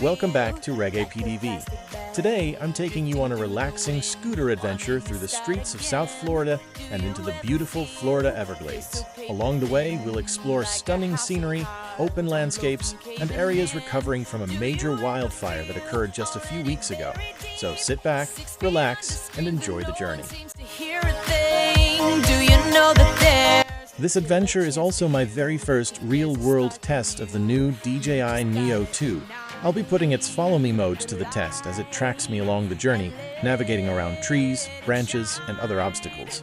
Welcome back to Reggae PDV. Today, I'm taking you on a relaxing scooter adventure through the streets of South Florida and into the beautiful Florida Everglades. Along the way, we'll explore stunning scenery, open landscapes, and areas recovering from a major wildfire that occurred just a few weeks ago. So sit back, relax, and enjoy the journey. This adventure is also my very first real-world test of the new DJI Neo 2. I'll be putting its follow me mode to the test as it tracks me along the journey, navigating around trees, branches, and other obstacles.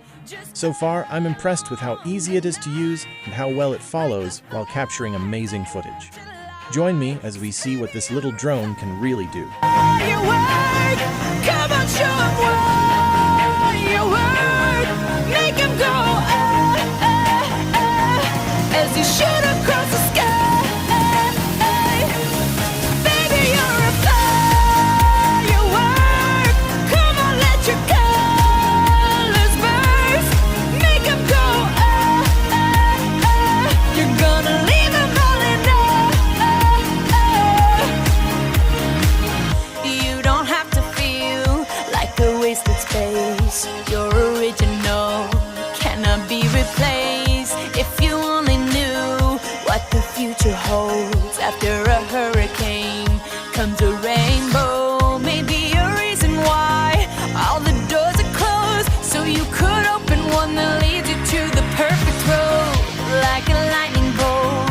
So far, I'm impressed with how easy it is to use and how well it follows while capturing amazing footage. Join me as we see what this little drone can really do. Your original cannot be replaced. If you only knew what the future holds, after a hurricane comes a rainbow. Maybe a reason why all the doors are closed, so you could open one that leads you to the perfect road. Like a lightning bolt,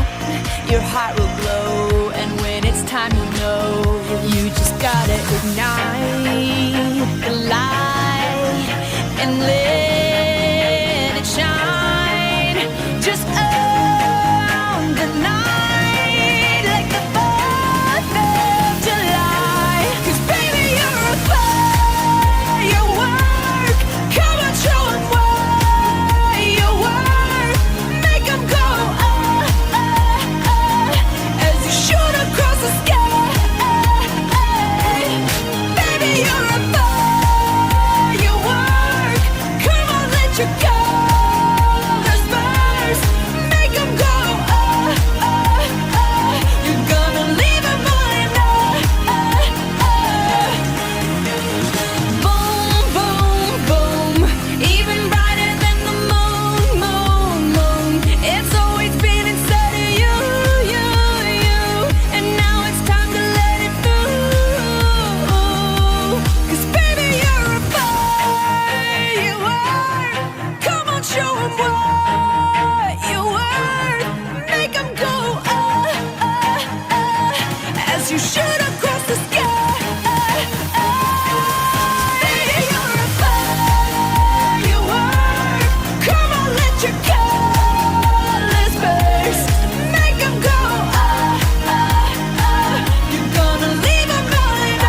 your heart will glow, and when it's time, you know you just gotta ignite the light and let it shine. Just own the night like the 4th of July. 'Cause baby, you're a firework. Come on, show 'em what you're worth. Make 'em go as you shoot across the sky. Baby, you're a your colors burst, make 'em go, you're gonna leave 'em wanting, boom, boom, boom, even brighter than the moon, it's always been inside of you, and now it's time to let it through, 'cause baby, you're a firework. Show 'em what you're worth. Make 'em go as you shoot across the sky. Baby, you're a firework. Come on, let your colors burst. Make 'em go you're gonna leave 'em rolling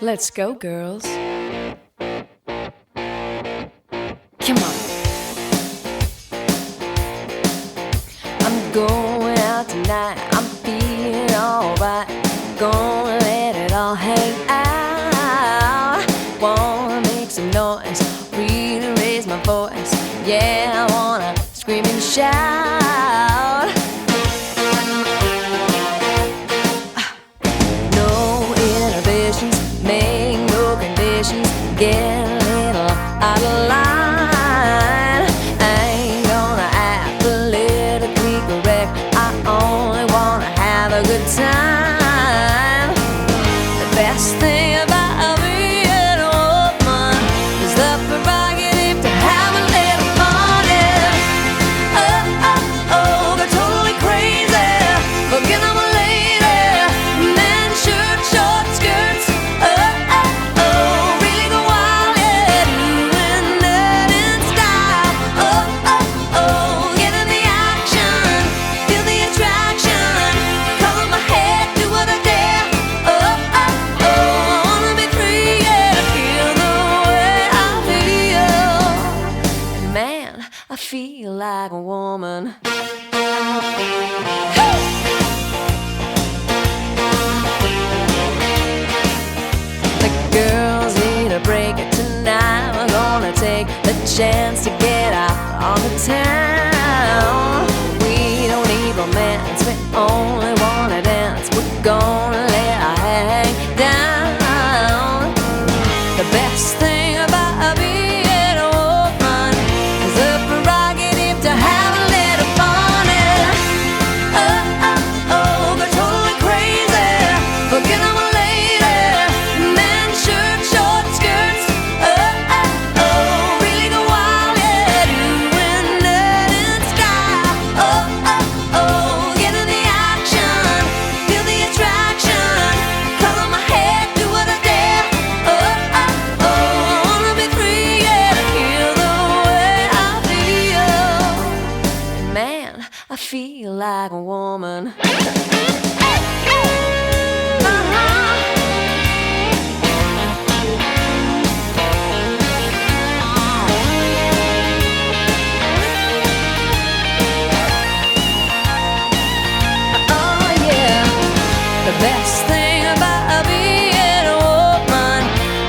Let's go, girls. Come on. I'm going out tonight. I'm feeling alright. Gonna let it all hang out. Wanna make some noise, really raise my voice. Yeah, I wanna scream and shout. No inhibitions, make no conditions, get a little out of line. I ain't gonna act politically correct, I only wanna have a good time. The best thing about being a woman is the prerogative to have a little fun. Oh, oh, I feel like a woman. The girls need a break tonight. We're gonna take the chance to get out on the town. We don't need romance, we only wanna dance. We're gonna let our hang down. The best thing about being a woman is the prerogative to have a little fun. And they're totally crazy. Forget I'm a lady. Men, shirt, short skirts. Really go wild, yeah. Doing that in style. Get in the action. Feel the attraction. Color my head, do what I dare. I wanna be free, yeah. To feel the way I feel. Man, I feel like a woman. The best thing about being a woman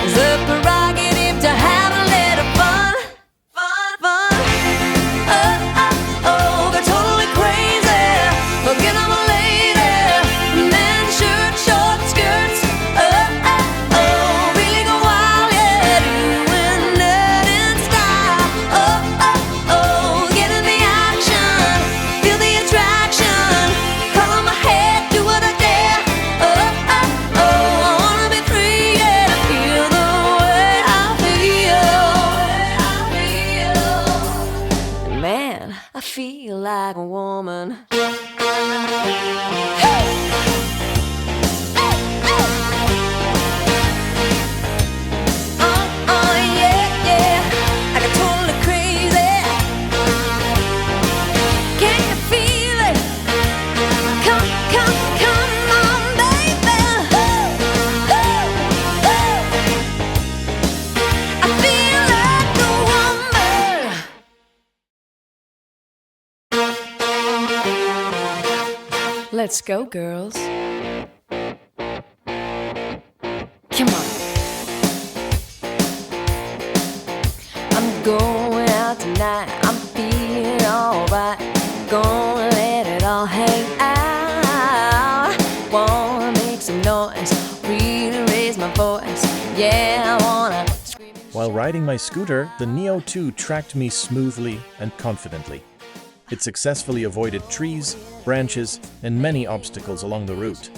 is the prerogative to have a little fun. They're totally crazy. Forget I'm a lady. Men, shirt, short skirts. Really go wild, yeah. Doing that in style. Get in the action. Feel the attraction. Color my head, do what I dare. I wanna be free, yeah. To feel the way I feel. Man, I feel like a woman. Yeah. I got totally crazy. Can you feel it? Come on, baby. I feel like a woman. Let's go, girls. Come on. I'm going out tonight. I'm feeling alright. Gonna let it all hang out. Wanna make some noise, really raise my voice. Yeah, I wanna scream. While riding my scooter, the Neo 2 tracked me smoothly and confidently. It successfully avoided trees, branches, and many obstacles along the route.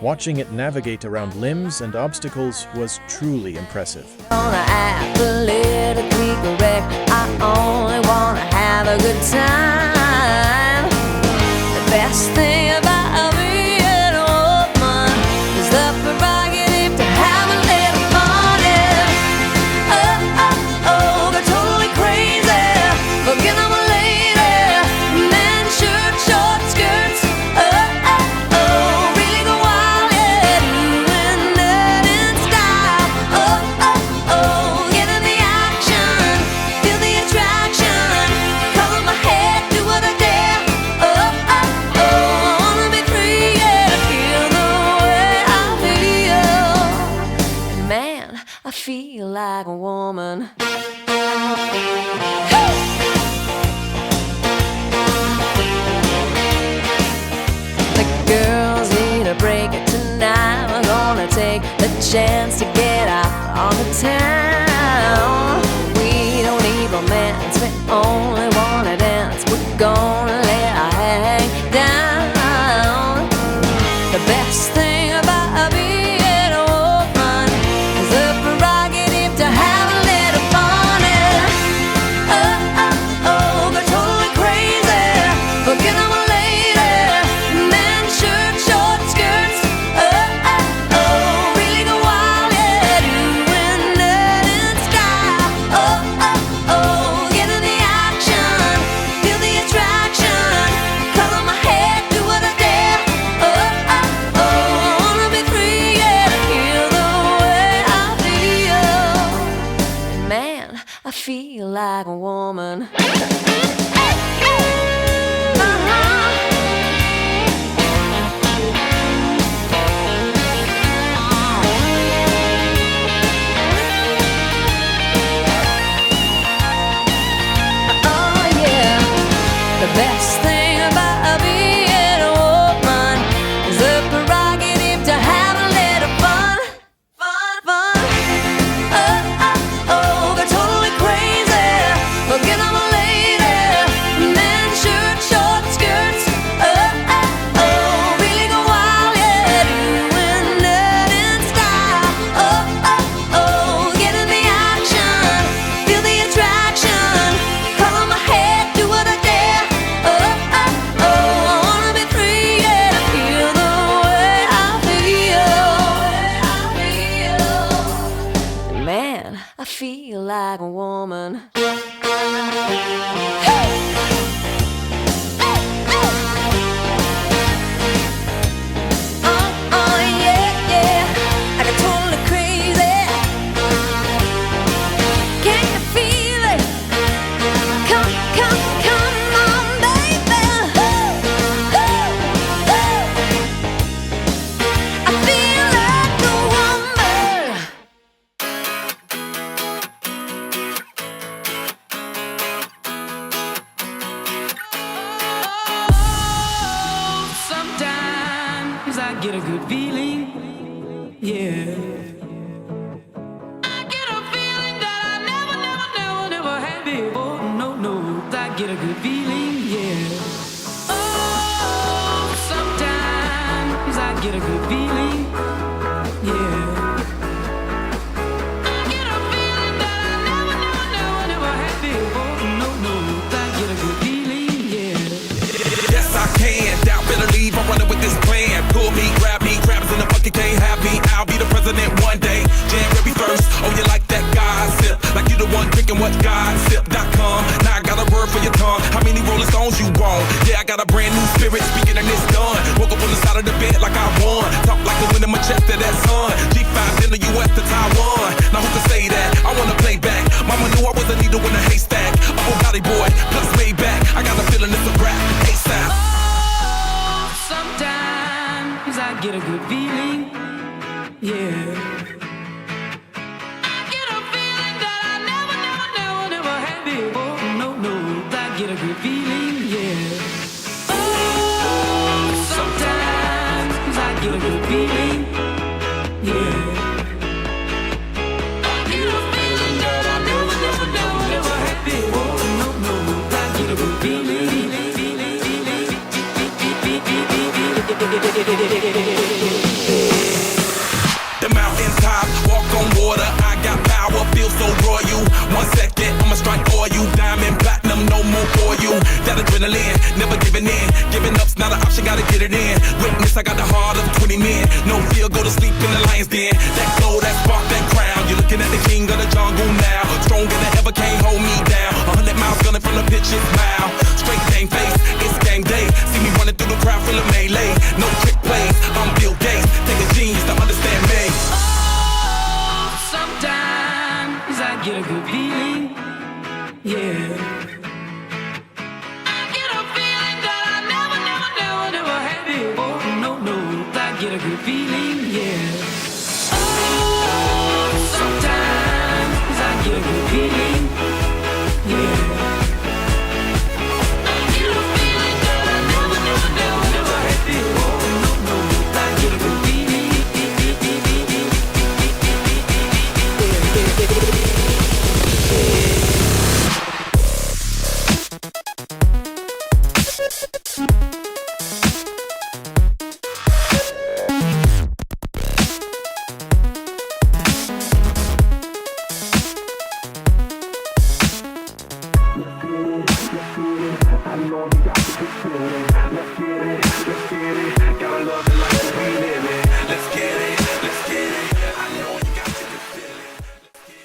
Watching it navigate around limbs and obstacles was truly impressive. Wanna act politically correct. I only wanna have a good time. The best thing about being a woman is the prerogative to have a little fun. They're totally crazy. Forget I'm a lady. Men, shirt, short skirts. Really go wild, yeah. Doing that in style. Get in the action. Feel the attraction. Color my head, do what I dare. I wanna be free, yeah. To feel the way I feel. Man, I feel like a woman. The girls need a break tonight. We're gonna take the chance to get out on the town. We don't need romance, we only wanna dance. We're gonna let our hang down. The best thing about being a woman is the prerogative to have a little fun. They're totally crazy. Forget I'm a lady. Men, shirt, short skirts. Really go wild, yeah. Doing that in style. Get in the action. like a woman. The best thing about being a woman is the prerogative to have a little fun. They're totally crazy. Forget I'm a lady. Men shirt, short skirts. Really go wild, yeah. Doing it in style. Get in the action. Feel the attraction. Color my head, do what I dare. I feel like a woman. Yeah, I got totally crazy. Can you feel it? Come on, baby. I feel like a woman. I get a good feeling, yeah. I get a feeling that I never had before. No, I get a good feeling, yeah. Oh, sometimes I get a good feeling, yeah. I get a feeling that I never had before. No, I get a good feeling, yeah. Yes, I can. Doubt, better leave. I'm running with this plan. Pull me, grab me, crabs in the bucket can't have me. I'll be the president one day. January 1st. Oh, you like that gossip? Like you the one drinking what gossip.com. Now I got a word for your tongue. How many Rolling Stones you want? Yeah, I got a brand new spirit speaking and it's done. Woke up on the side of the bed like I won. Talk like the wind in my chest to that sun. G5 in the US to Taiwan. Now who can say that? I wanna play back. Mama knew I was a needle in a haystack. A whole body boy, plus made back. I got a feeling it's a rap. ASAP. Sometimes I get a good feeling, yeah. I get a feeling that I never had before. No, I get a good feeling, yeah. Oh, sometimes I get a good feeling, yeah. I get a feeling that I never had before. No, I get a good feeling. The mountain top, walk on water. I got power, feel so royal. 1 second, I'ma strike oil. Diamond, platinum, no more for you. That adrenaline, never giving in. Giving up's not an option, gotta get it in. Witness, I got the heart of 20 men. No fear, go to sleep in the lion's den. That glow, that spark, that crown. You're looking at the king of the jungle now. Stronger than ever, can't hold me down. 100 miles gunning from the pitch's mouth. Straight game face, it's game day. See me running through the crowd full of melee. No trick plays, I'm Bill Gates. Take a genius to understand me. Oh, sometimes I get a good feeling, yeah. I get a feeling that I never had before. No, I get a good feeling, yeah. Oh, sometimes I get a good feeling, yeah. I get a feeling that I never had before. No, I get a good feeling.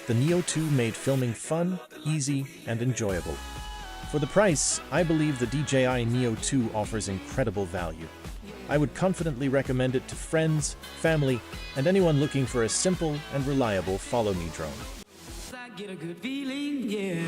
The Neo 2 made filming fun, easy, and enjoyable. For the price, I believe the DJI Neo 2 offers incredible value. I would confidently recommend it to friends, family, and anyone looking for a simple and reliable follow-me drone. I get a good feeling, yeah.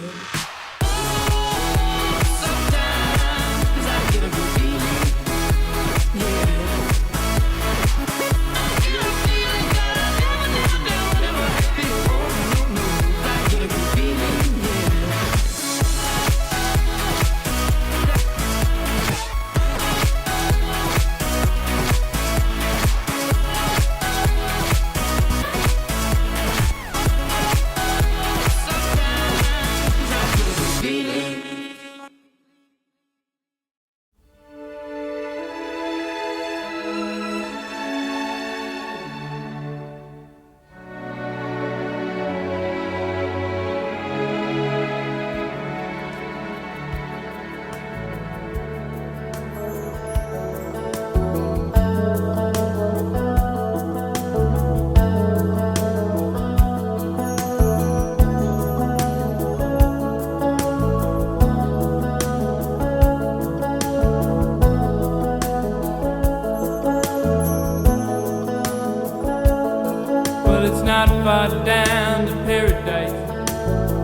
far down to paradise.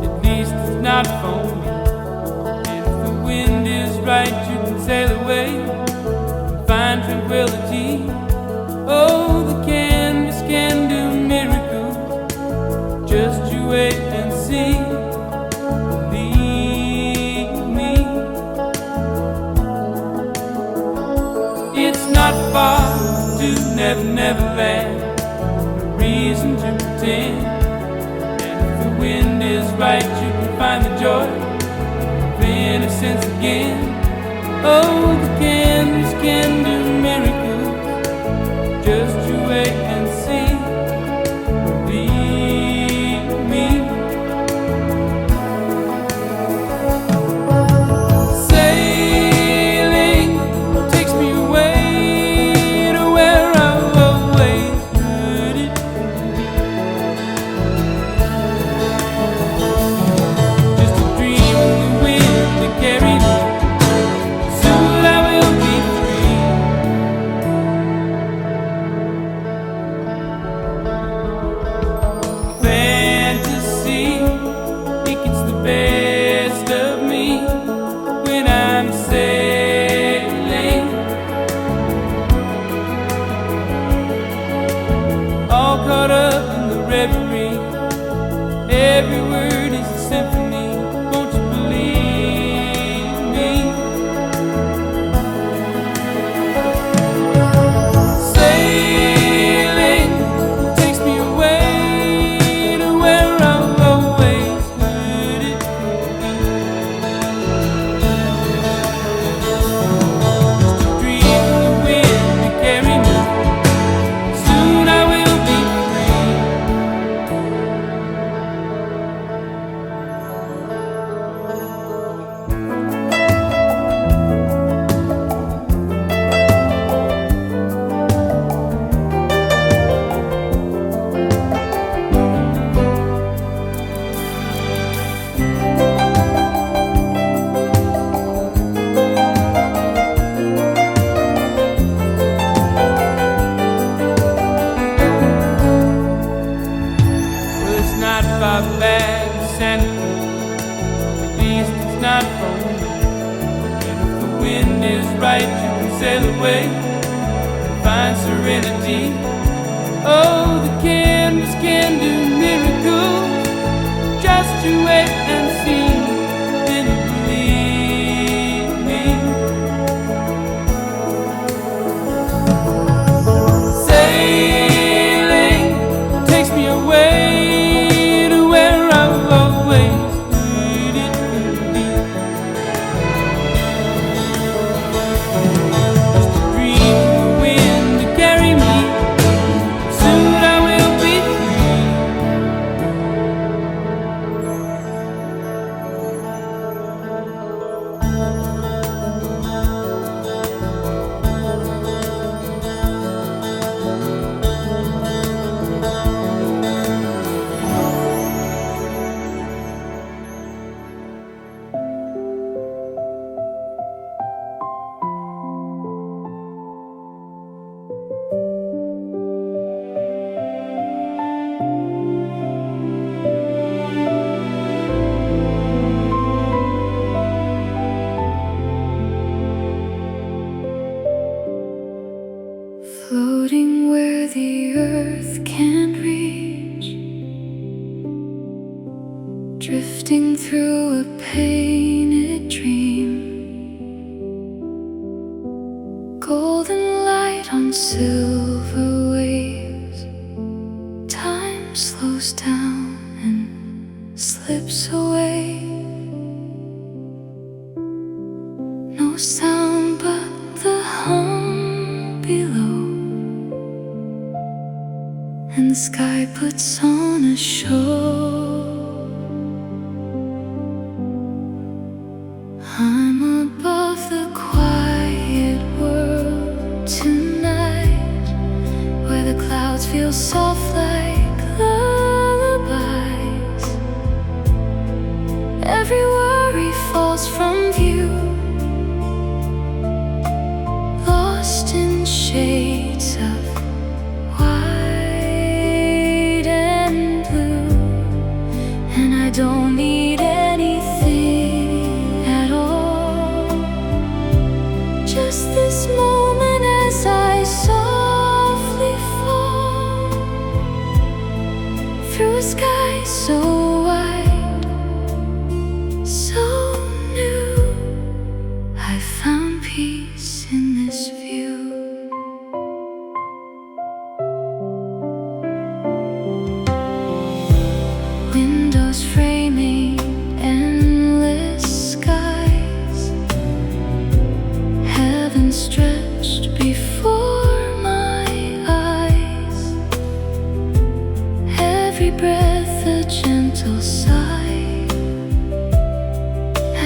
At least it's not for me. And if the wind is right, you can sail away and find tranquility. Oh, the canvas can do miracles. Just you wait and see. Believe me. It's not far to Never, Never Land. No reason to pretend. And if the wind is right, you can find the joy of innocence again. Oh, the canvas can do miracles. Just you wait and see. Believe me. Sailing takes me away to where I've always heard it. Just a dream in the wind to carry me. Soon I will be free. Fantasy, it gets the best of me when I'm sailing. All caught up in the reverie. Every word is a symphony. Won't you believe me? Sailing takes me away to where I've always heard it. Just a dream in the wind to carry me. Soon I will be free. Well, it's not far back to Santa Cruz. At least it's not for me. And if the wind is right, you can sail away and find serenity. Oh, the canvas can do miracles. Just you wait and see. Then you believe me. Sailing takes me away to where I've always heard it could be. Just a dream in the wind to carry me. Soon I will be free. Floating where the earth can't reach, drifting through a painted dream. Golden light on silver waves. Time slows down and slips away. No sound but the hum below. And the sky puts on a show. I'm above the quiet world tonight, where the clouds feel soft like lullabies. Every worry falls from view, lost in shades of white and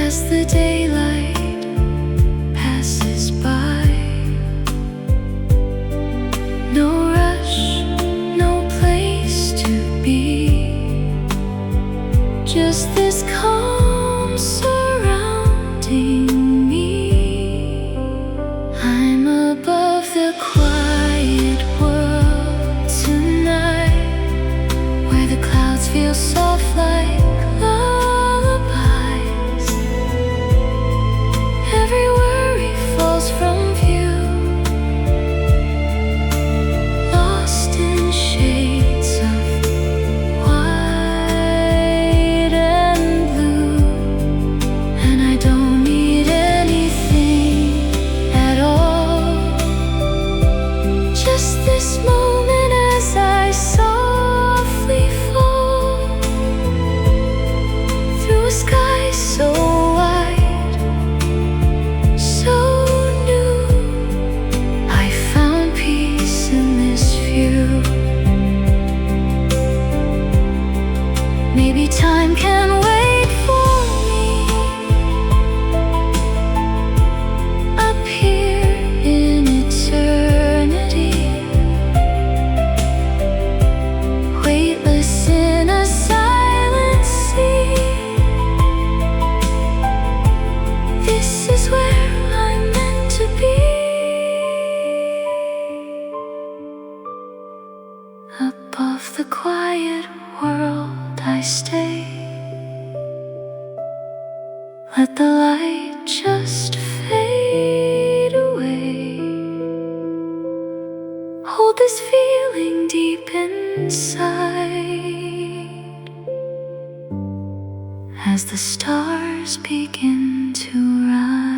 as the daylight passes by. No rush, no place to be, just this calm surrounding me. I'm above the quiet world tonight, where the clouds feel soft like lullabies. Every worry falls from view, lost in shades of white and blue. And I don't need anything at all, just this moment as I softly fall through a sky so wide, so new. I found peace in this view. Maybe time can wait for me up here in eternity, weightless in a silent sea. This is where I'm meant to be. Above the quiet world I stay. Let the light just fade away. Hold this feeling deep inside as the stars begin to rise.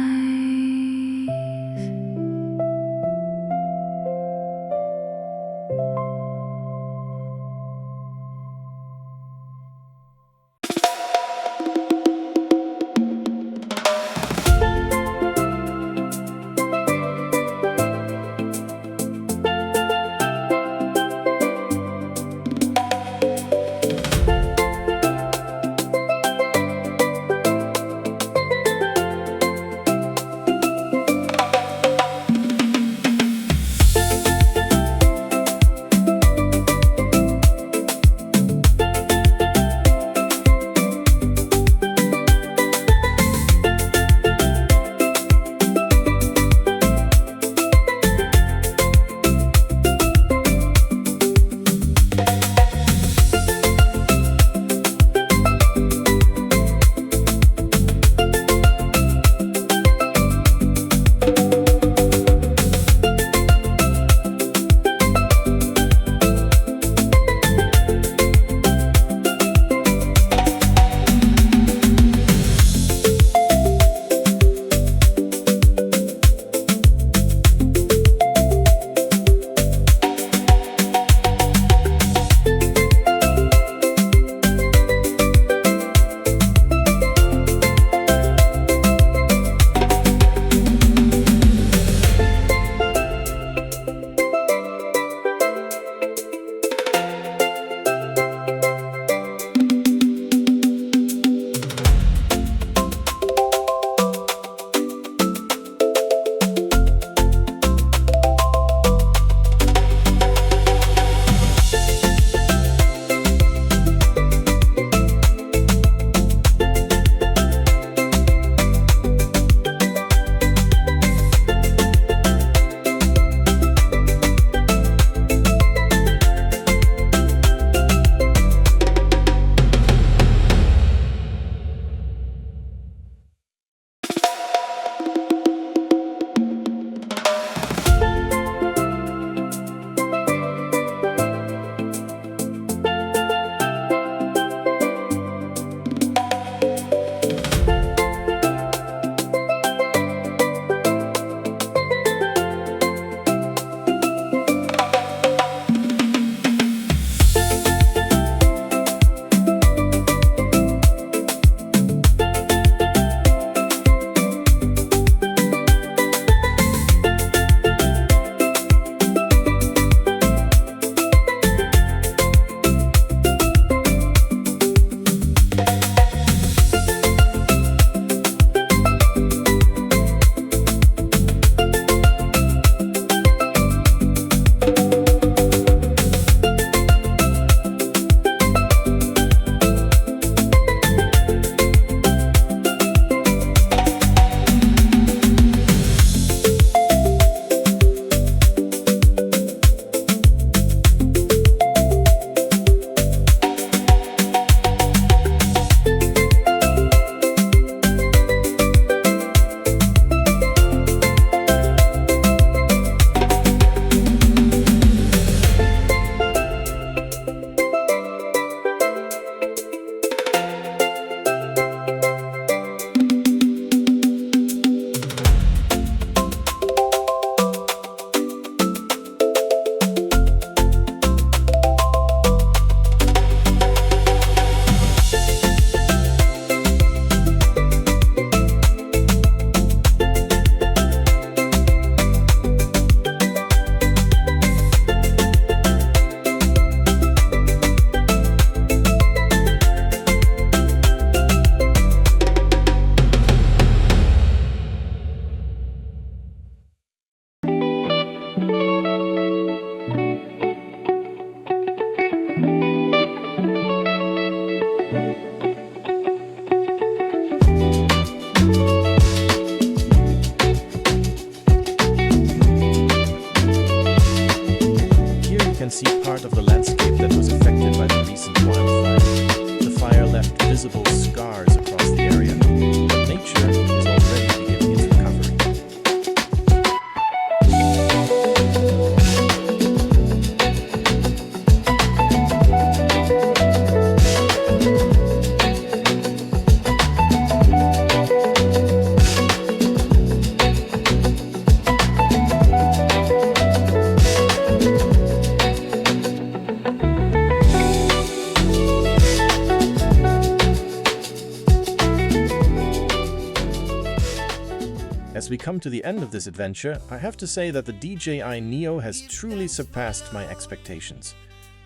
As we come to the end of this adventure, I have to say that the DJI Neo has truly surpassed my expectations.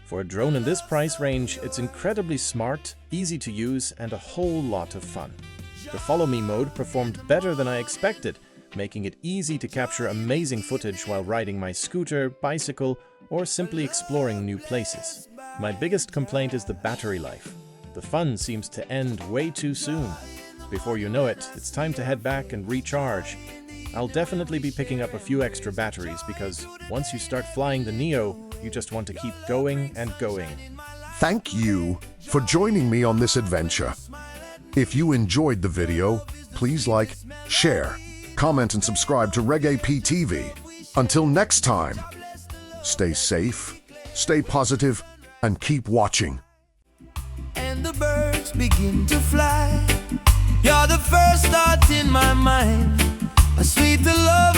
For a drone in this price range, it's incredibly smart, easy to use, and a whole lot of fun. The Follow Me mode performed better than I expected, making it easy to capture amazing footage while riding my scooter, bicycle, or simply exploring new places. My biggest complaint is the battery life. The fun seems to end way too soon. Before you know it, it's time to head back and recharge. I'll definitely be picking up a few extra batteries because once you start flying the Neo, you just want to keep going and going. Thank you for joining me on this adventure. If you enjoyed the video, please like, share, comment, and subscribe to Reggae PTV. Until next time, stay safe, stay positive, and keep watching. And the birds begin to fly. You're the first thought in my mind. A sweet love